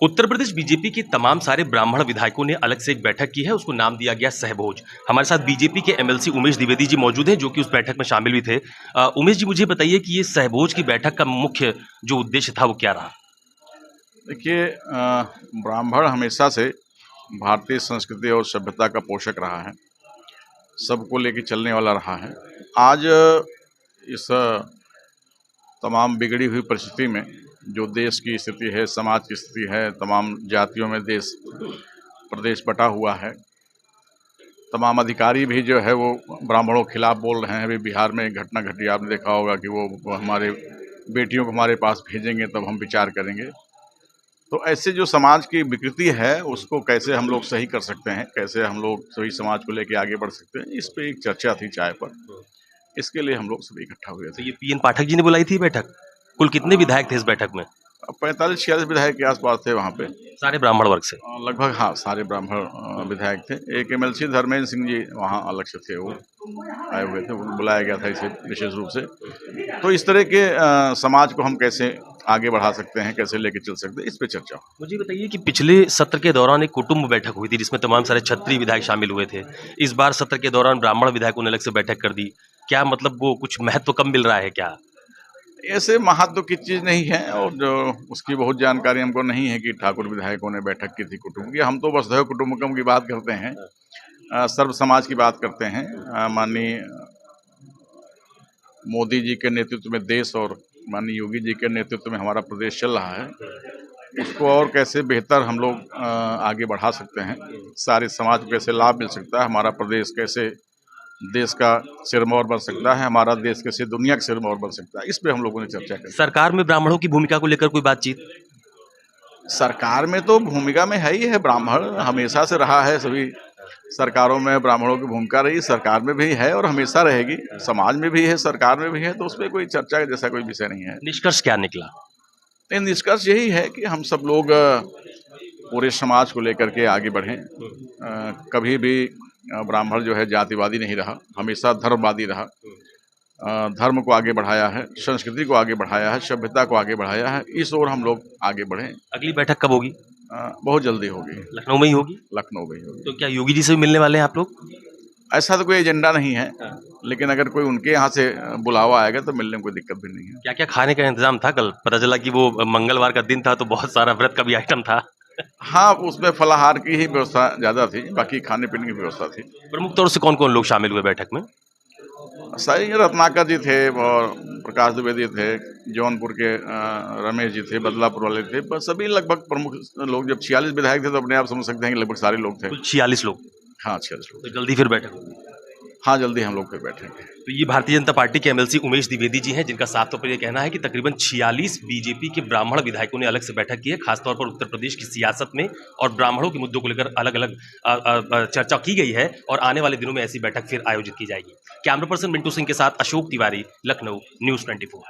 Uttar Pradesh BJP के तमाम सारे ब्राह्मण विधायकों ने अलग से एक बैठक की है, उसको नाम दिया गया सहभोज। हमारे साथ बीजेपी के एमएलसी उमेश द्विवेदी जी मौजूद हैं, जो कि उस बैठक में शामिल भी थे। उमेश जी, मुझे बताइए कि ये सहभोज की बैठक का मुख्य जो उद्देश्य था वो क्या रहा? देखिए, ब्राह्मण हमेशा से भारतीय संस्कृति और सभ्यता का पोषक रहा है, सबको लेके चलने वाला रहा है। आज इस तमाम बिगड़ी हुई परिस्थिति में जो देश की स्थिति है, समाज की स्थिति है, तमाम जातियों में देश प्रदेश बटा हुआ है। तमाम अधिकारी भी जो है वो ब्राह्मणों के खिलाफ बोल रहे हैं। अभी बिहार में एक घटना घटी, आपने देखा होगा कि वो हमारे बेटियों को हमारे पास भेजेंगे तब हम विचार करेंगे। तो ऐसे जो समाज की विकृति है उसको कैसे हम लोग सही कर सकते हैं, कैसे हम लोग सही समाज को लेके आगे बढ़ सकते हैं, इस पे एक चर्चा थी चाय पर। इसके लिए हम लोग सब इकट्ठा हुए तो थे। ये पीएन पाठक जी ने बुलाई थी बैठक? कुल कितने विधायक थे इस बैठक में? 45-46 विधायक के आसपास थे वहाँ पे। सारे ब्राह्मण वर्ग से? लगभग हाँ, सारे ब्राह्मण विधायक थे। एक एमएलसी धर्मेंद्र सिंह जी वहाँ अलग से थे, वो आए हुए थे, उनको बुलाया गया था इसे विशेष रूप से। तो इस तरह के समाज को हम कैसे आगे बढ़ा सकते हैं, कैसे लेके चल सकते हैं, इस पे चर्चा। मुझे बताइए कि पिछले सत्र के दौरान एक कुटुंब बैठक हुई थी जिसमें तमाम सारे क्षत्रिय विधायक शामिल हुए थे। इस बार सत्र के दौरान ब्राह्मण विधायकों ने अलग से बैठक कर दी। क्या मतलब वो कुछ महत्व कम मिल रहा है क्या? ऐसे महत्व की चीज़ नहीं है, और जो उसकी बहुत जानकारी हमको नहीं है कि ठाकुर विधायकों ने बैठक की थी कुटुंब की। हम तो वसुधैव कुटुंबकम की बात करते हैं, सर्व समाज की बात करते हैं। माननीय मोदी जी के नेतृत्व में देश और माननीय योगी जी के नेतृत्व में हमारा प्रदेश चल रहा है, उसको और कैसे बेहतर हम लोग आगे बढ़ा सकते हैं, सारे समाज को कैसे लाभ मिल सकता है, हमारा प्रदेश कैसे देश का सिरमौर बन सकता है, हमारा देश कैसे दुनिया का सिरमौर बन सकता है, इस पे हम लोगों ने चर्चा की। सरकार में ब्राह्मणों की भूमिका को लेकर कोई बातचीत? सरकार में तो भूमिका में है ही है, ब्राह्मण हमेशा से रहा है, सभी सरकारों में ब्राह्मणों की भूमिका रही, सरकार में भी है और हमेशा रहेगी। समाज में भी है, सरकार में भी है, तो उसमें कोई चर्चा जैसा कोई विषय नहीं है। निष्कर्ष क्या निकला? निष्कर्ष यही है कि हम सब लोग पूरे समाज को लेकर के आगे बढ़ें। कभी भी ब्राह्मण जो है जातिवादी नहीं रहा, हमेशा धर्मवादी रहा। धर्म को आगे बढ़ाया है, संस्कृति को आगे बढ़ाया है, सभ्यता को आगे बढ़ाया है। इस ओर हम लोग आगे बढ़ें। अगली बैठक कब होगी? बहुत जल्दी होगी, लखनऊ में ही होगी? लखनऊ में ही होगी। तो क्या योगी जी से भी मिलने वाले हैं आप लोग? ऐसा तो कोई एजेंडा नहीं है, लेकिन अगर कोई उनके यहाँ से बुलावा आएगा तो मिलने में कोई दिक्कत भी नहीं है। क्या क्या खाने का इंतजाम था? कल पता चला कि वो मंगलवार का दिन था तो बहुत सारा व्रत का भी आइटम था। हाँ, उसमें फलाहार की ही व्यवस्था ज्यादा थी, बाकी खाने पीने की व्यवस्था थी। प्रमुख तौर से कौन कौन लोग शामिल हुए बैठक में? सही रत्नाकर जी थे और प्रकाश द्विवेदी थे, जौनपुर के रमेश जी थे, बदलापुर वाले थे, बस सभी लगभग प्रमुख लोग। जब 46 विधायक थे तो अपने आप समझ सकते हैं कि लगभग सारे लोग थे। कुल 46 लोग। हाँ, 46 लोग। तो जल्दी फिर बैठक होगी। हाँ, जल्दी हम लोग फिर बैठेंगे। तो ये भारतीय जनता पार्टी के एमएलसी उमेश द्विवेदी जी हैं, जिनका साफ तौर पर ये कहना है कि तकरीबन 46 बीजेपी के ब्राह्मण विधायकों ने अलग से बैठक की है, खासतौर पर उत्तर प्रदेश की सियासत में और ब्राह्मणों के मुद्दों को लेकर अलग अलग चर्चा की गई है और आने वाले दिनों में ऐसी बैठक फिर आयोजित की जाएगी। कैमरा पर्सन मिंटू सिंह के साथ अशोक तिवारी, लखनऊ, न्यूज़ 24।